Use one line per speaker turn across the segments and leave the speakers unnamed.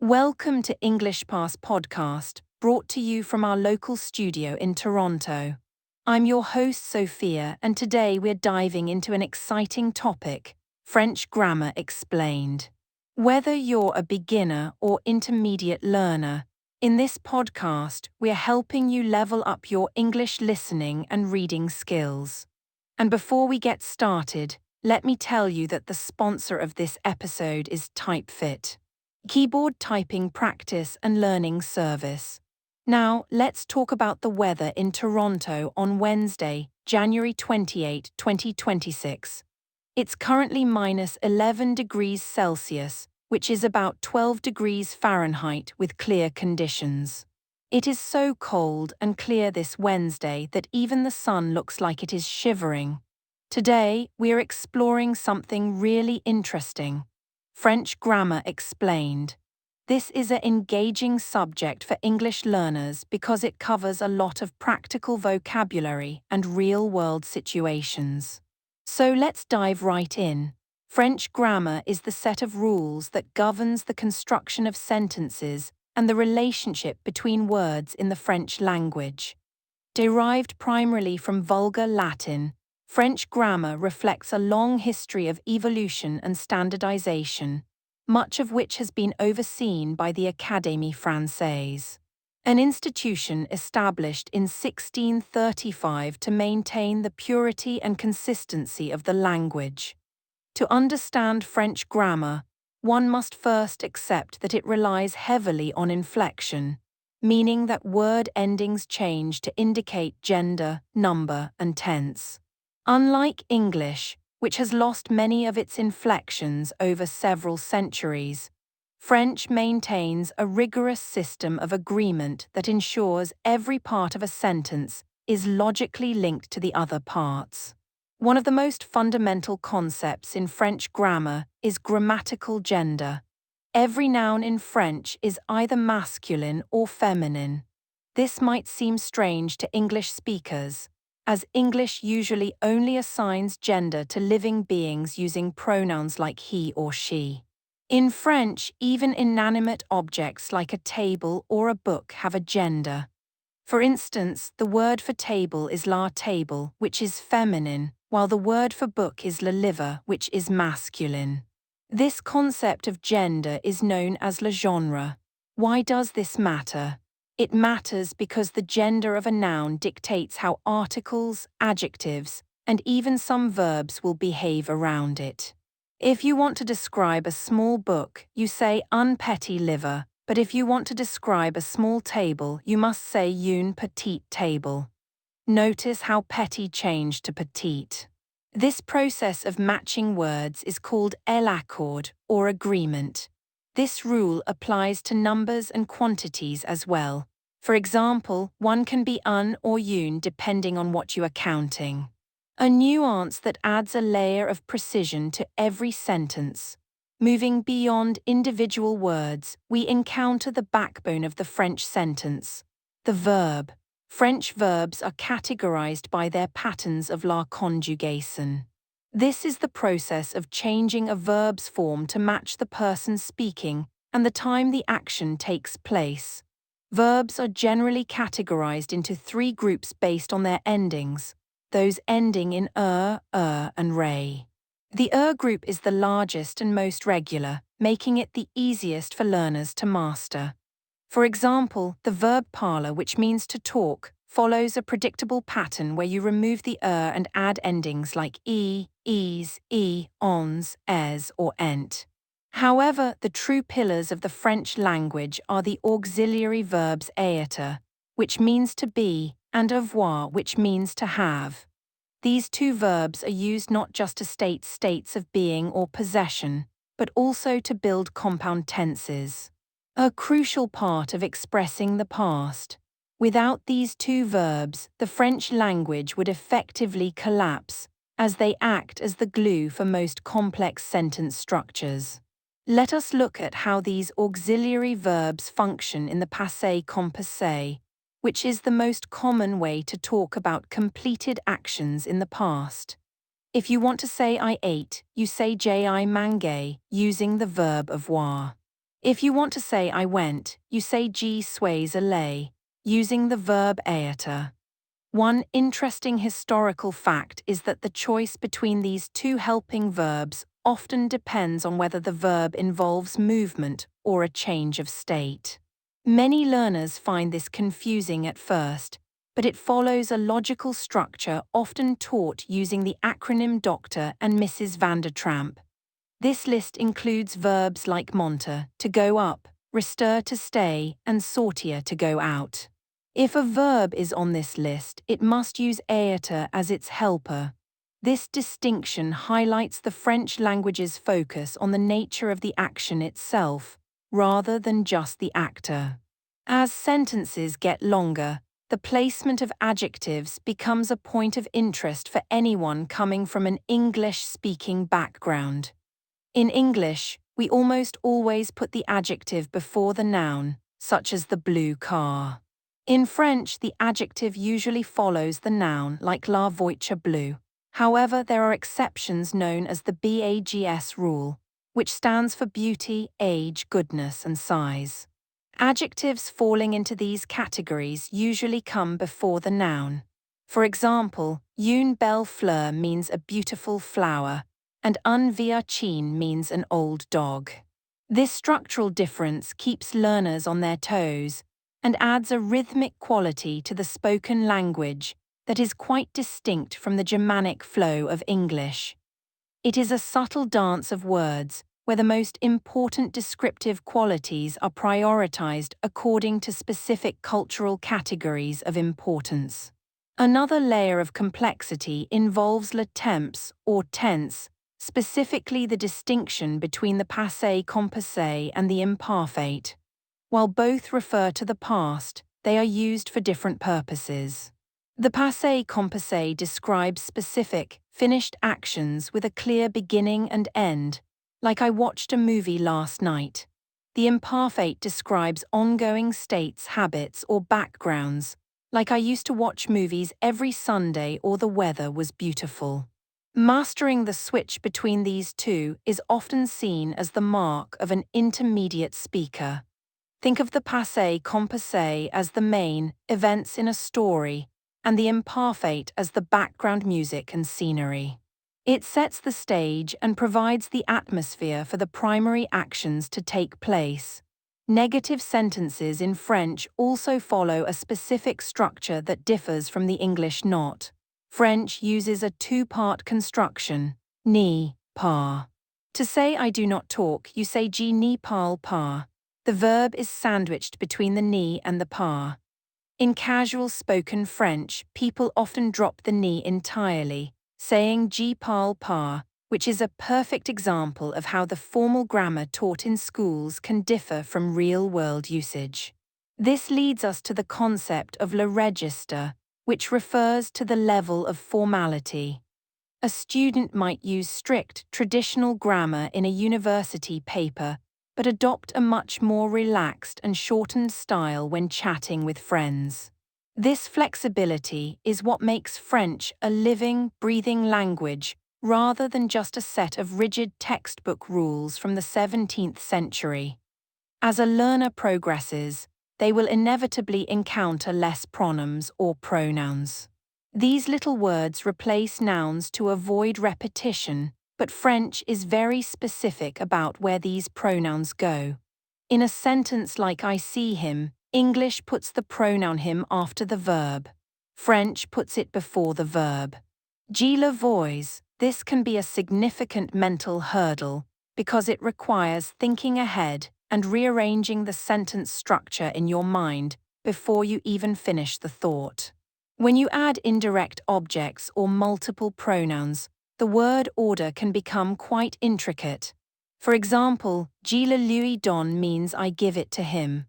Welcome to EnglishPass Podcast, brought to you from our local studio in Toronto. I'm your host, Sophia, and today we're diving into an exciting topic, French grammar explained. Whether you're a beginner or intermediate learner, in this podcast, we're helping you level up your English listening and reading skills. And before we get started, let me tell you that the sponsor of this episode is TypeFit, keyboard typing practice and learning service. Now, let's talk about the weather in Toronto on Wednesday, January 28, 2026. It's currently minus 11 degrees Celsius, which is about 12 degrees Fahrenheit with clear conditions. It is so cold and clear this Wednesday that even the sun looks like it is shivering. Today, we're exploring something really interesting. French grammar explained. This is an engaging subject for English learners because it covers a lot of practical vocabulary and real-world situations. So let's dive right in. French grammar is the set of rules that governs the construction of sentences and the relationship between words in the French language. Derived primarily from Vulgar Latin, French grammar reflects a long history of evolution and standardization, much of which has been overseen by the Académie Française, an institution established in 1635 to maintain the purity and consistency of the language. To understand French grammar, one must first accept that it relies heavily on inflection, meaning that word endings change to indicate gender, number, and tense. Unlike English, which has lost many of its inflections over several centuries, French maintains a rigorous system of agreement that ensures every part of a sentence is logically linked to the other parts. One of the most fundamental concepts in French grammar is grammatical gender. Every noun in French is either masculine or feminine. This might seem strange to English speakers, as English usually only assigns gender to living beings using pronouns like he or she. In French, even inanimate objects like a table or a book have a gender. For instance, the word for table is la table, which is feminine, while the word for book is le livre, which is masculine. This concept of gender is known as le genre. Why does this matter? It matters because the gender of a noun dictates how articles, adjectives, and even some verbs will behave around it. If you want to describe a small book, you say un petit livre, but if you want to describe a small table, you must say une petite table. Notice how petit changed to petite. This process of matching words is called l'accord, or agreement. This rule applies to numbers and quantities as well. For example, one can be un or une depending on what you are counting. A nuance that adds a layer of precision to every sentence. Moving beyond individual words, we encounter the backbone of the French sentence, the verb. French verbs are categorized by their patterns of la conjugaison. This is the process of changing a verb's form to match the person speaking and the time the action takes place. Verbs are generally categorized into three groups based on their endings, those ending in and ray. The group is the largest and most regular, making it the easiest for learners to master. For example, the verb parler, which means to talk, follows a predictable pattern where you remove the and add endings like es, ons, es, or ent. However, the true pillars of the French language are the auxiliary verbs être, which means to be, and avoir, which means to have. These two verbs are used not just to state states of being or possession, but also to build compound tenses. A crucial part of expressing the past. Without these two verbs, the French language would effectively collapse, as they act as the glue for most complex sentence structures. Let us look at how these auxiliary verbs function in the passé composé, which is the most common way to talk about completed actions in the past. If you want to say I ate, you say j'ai mangé, using the verb avoir. If you want to say I went, you say G sways allay, using the verb aeter. One interesting historical fact is that the choice between these two helping verbs often depends on whether the verb involves movement or a change of state. Many learners find this confusing at first, but it follows a logical structure often taught using the acronym Dr. and Mrs. Vandertramp. This list includes verbs like monter, to go up, restir to stay, and sortir to go out. If a verb is on this list, it must use aeter as its helper. This distinction highlights the French language's focus on the nature of the action itself, rather than just the actor. As sentences get longer, the placement of adjectives becomes a point of interest for anyone coming from an English-speaking background. In English, we almost always put the adjective before the noun, such as the blue car. In French, the adjective usually follows the noun, like la voiture bleue. However, there are exceptions known as the BAGS rule, which stands for beauty, age, goodness, and size. Adjectives falling into these categories usually come before the noun. For example, une belle fleur means a beautiful flower, and un vieux chien means an old dog. This structural difference keeps learners on their toes and adds a rhythmic quality to the spoken language that is quite distinct from the Germanic flow of English. It is a subtle dance of words where the most important descriptive qualities are prioritized according to specific cultural categories of importance. Another layer of complexity involves le temps, or tense, specifically the distinction between the passé composé and the imparfait. While both refer to the past, they are used for different purposes. The passé composé describes specific, finished actions with a clear beginning and end, like I watched a movie last night. The imparfait describes ongoing states, habits, or backgrounds, like I used to watch movies every Sunday or the weather was beautiful. Mastering the switch between these two is often seen as the mark of an intermediate speaker. Think of the passé composé as the main events in a story, and the imparfait as the background music and scenery. It sets the stage and provides the atmosphere for the primary actions to take place. Negative sentences in French also follow a specific structure that differs from the English not. French uses a two-part construction, ni, pas. To say I do not talk, you say je n'y parle pas. The verb is sandwiched between the ni and the pas. In casual spoken French, people often drop the ni entirely, saying je parle pas, which is a perfect example of how the formal grammar taught in schools can differ from real-world usage. This leads us to the concept of le register, which refers to the level of formality. A student might use strict, traditional grammar in a university paper, but adopt a much more relaxed and shortened style when chatting with friends. This flexibility is what makes French a living, breathing language rather than just a set of rigid textbook rules from the 17th century. As a learner progresses, they will inevitably encounter less pronoms or pronouns. These little words replace nouns to avoid repetition, but French is very specific about where these pronouns go. In a sentence like I see him, English puts the pronoun him after the verb. French puts it before the verb. Je le vois, this can be a significant mental hurdle because it requires thinking ahead and rearranging the sentence structure in your mind before you even finish the thought. When you add indirect objects or multiple pronouns, the word order can become quite intricate. For example, je le lui donne means I give it to him.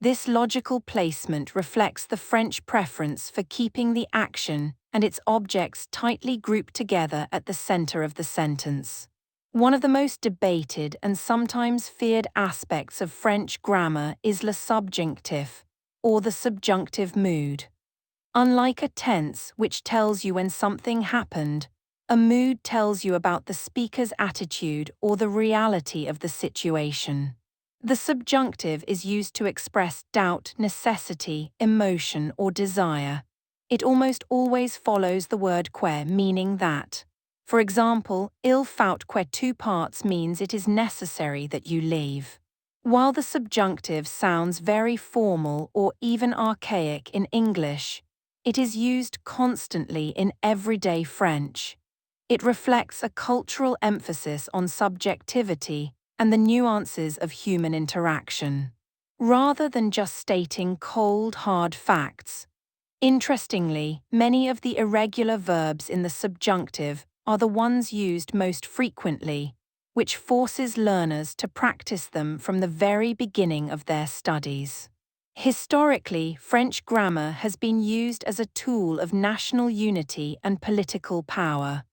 This logical placement reflects the French preference for keeping the action and its objects tightly grouped together at the center of the sentence. One of the most debated and sometimes feared aspects of French grammar is le subjonctif, or the subjunctive mood. Unlike a tense, which tells you when something happened, a mood tells you about the speaker's attitude or the reality of the situation. The subjunctive is used to express doubt, necessity, emotion, or desire. It almost always follows the word que, meaning that. For example, il faut que tu partes means it is necessary that you leave. While the subjunctive sounds very formal or even archaic in English, it is used constantly in everyday French. It reflects a cultural emphasis on subjectivity and the nuances of human interaction, rather than just stating cold, hard facts. Interestingly, many of the irregular verbs in the subjunctive are the ones used most frequently, which forces learners to practice them from the very beginning of their studies. Historically, French grammar has been used as a tool of national unity and political power.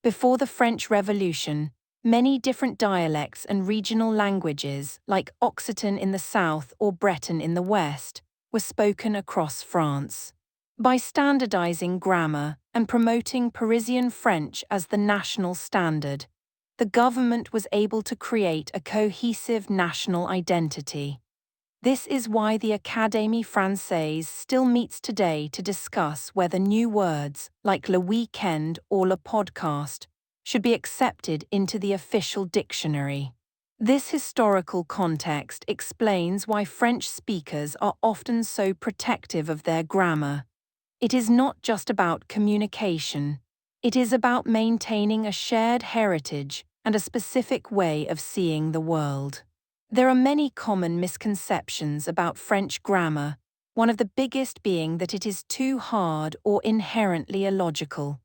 Before the French Revolution, many different dialects and regional languages, like Occitan in the south or Breton in the west, were spoken across France. By standardizing grammar and promoting Parisian French as the national standard, the government was able to create a cohesive national identity. This is why the Académie Française still meets today to discuss whether new words, like le weekend or le podcast, should be accepted into the official dictionary. This historical context explains why French speakers are often so protective of their grammar. It is not just about communication. It is about maintaining a shared heritage and a specific way of seeing the world. There are many common misconceptions about French grammar, one of the biggest being that it is too hard or inherently illogical.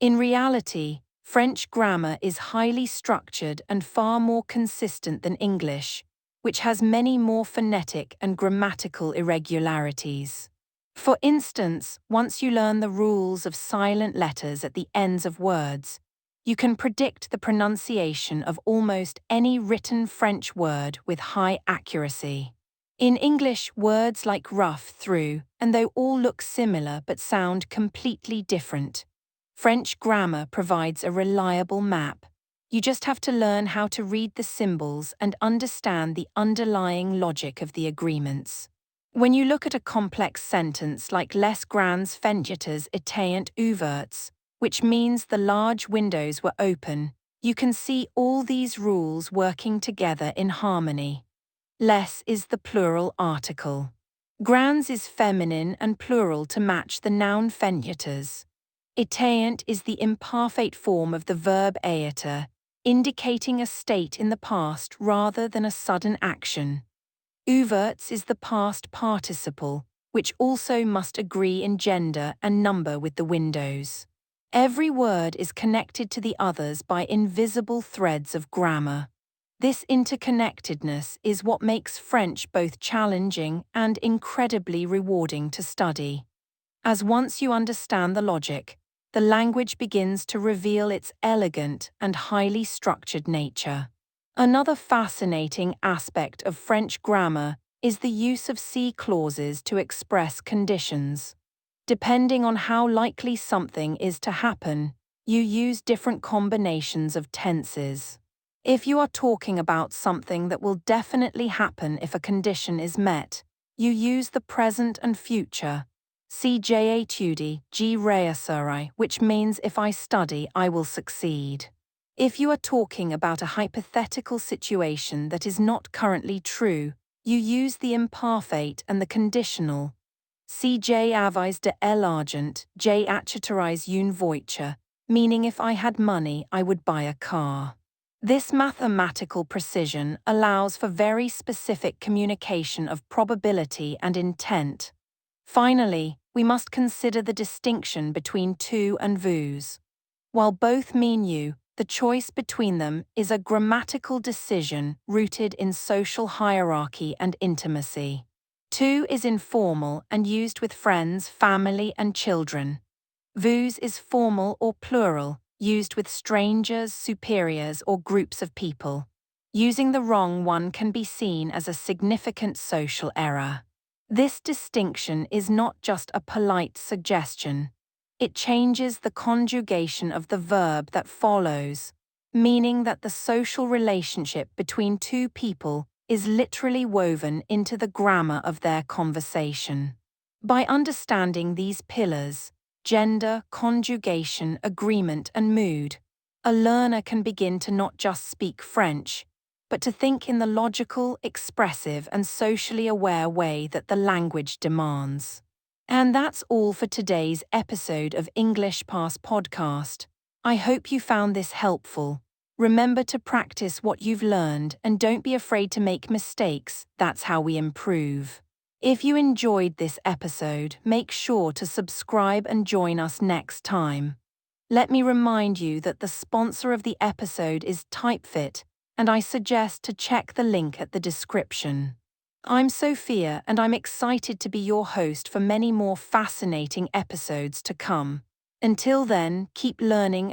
In reality, French grammar is highly structured and far more consistent than English, which has many more phonetic and grammatical irregularities. For instance, once you learn the rules of silent letters at the ends of words, you can predict the pronunciation of almost any written French word with high accuracy. In English, words like rough, through, and though all look similar but sound completely different. French grammar provides a reliable map. You just have to learn how to read the symbols and understand the underlying logic of the agreements. When you look at a complex sentence like les grandes fenêtres étaient ouvertes, which means the large windows were open, you can see all these rules working together in harmony. Les is the plural article. Grandes is feminine and plural to match the noun fenêtres. Étaient is the imperfect form of the verb être, indicating a state in the past rather than a sudden action. Ouvertes is the past participle, which also must agree in gender and number with the windows. Every word is connected to the others by invisible threads of grammar. This interconnectedness is what makes French both challenging and incredibly rewarding to study. As once you understand the logic, the language begins to reveal its elegant and highly structured nature. Another fascinating aspect of French grammar is the use of C clauses to express conditions. Depending on how likely something is to happen, you use different combinations of tenses. If you are talking about something that will definitely happen if a condition is met, you use the present and future. Si j'ai étudié, je réussirai, which means if I study, I will succeed. If you are talking about a hypothetical situation that is not currently true, you use the imperfect and the conditional. Si j'avais de l'argent, j'achèterais une voiture, meaning if I had money, I would buy a car. This mathematical precision allows for very specific communication of probability and intent. Finally, we must consider the distinction between tu and vous. While both mean you, the choice between them is a grammatical decision rooted in social hierarchy and intimacy. Tu is informal and used with friends, family, and children. Vous is formal or plural, used with strangers, superiors, or groups of people. Using the wrong one can be seen as a significant social error. This distinction is not just a polite suggestion. It changes the conjugation of the verb that follows, meaning that the social relationship between two people is literally woven into the grammar of their conversation. By understanding these pillars, gender, conjugation, agreement, and mood, a learner can begin to not just speak French, but to think in the logical, expressive, and socially aware way that the language demands. And that's all for today's episode of EnglishPass Podcast. I hope you found this helpful. Remember to practice what you've learned and don't be afraid to make mistakes. That's how we improve. If you enjoyed this episode, make sure to subscribe and join us next time. Let me remind you that the sponsor of the episode is TypeFit, and I suggest to check the link at the description. I'm Sophia, and I'm excited to be your host for many more fascinating episodes to come. Until then, keep learning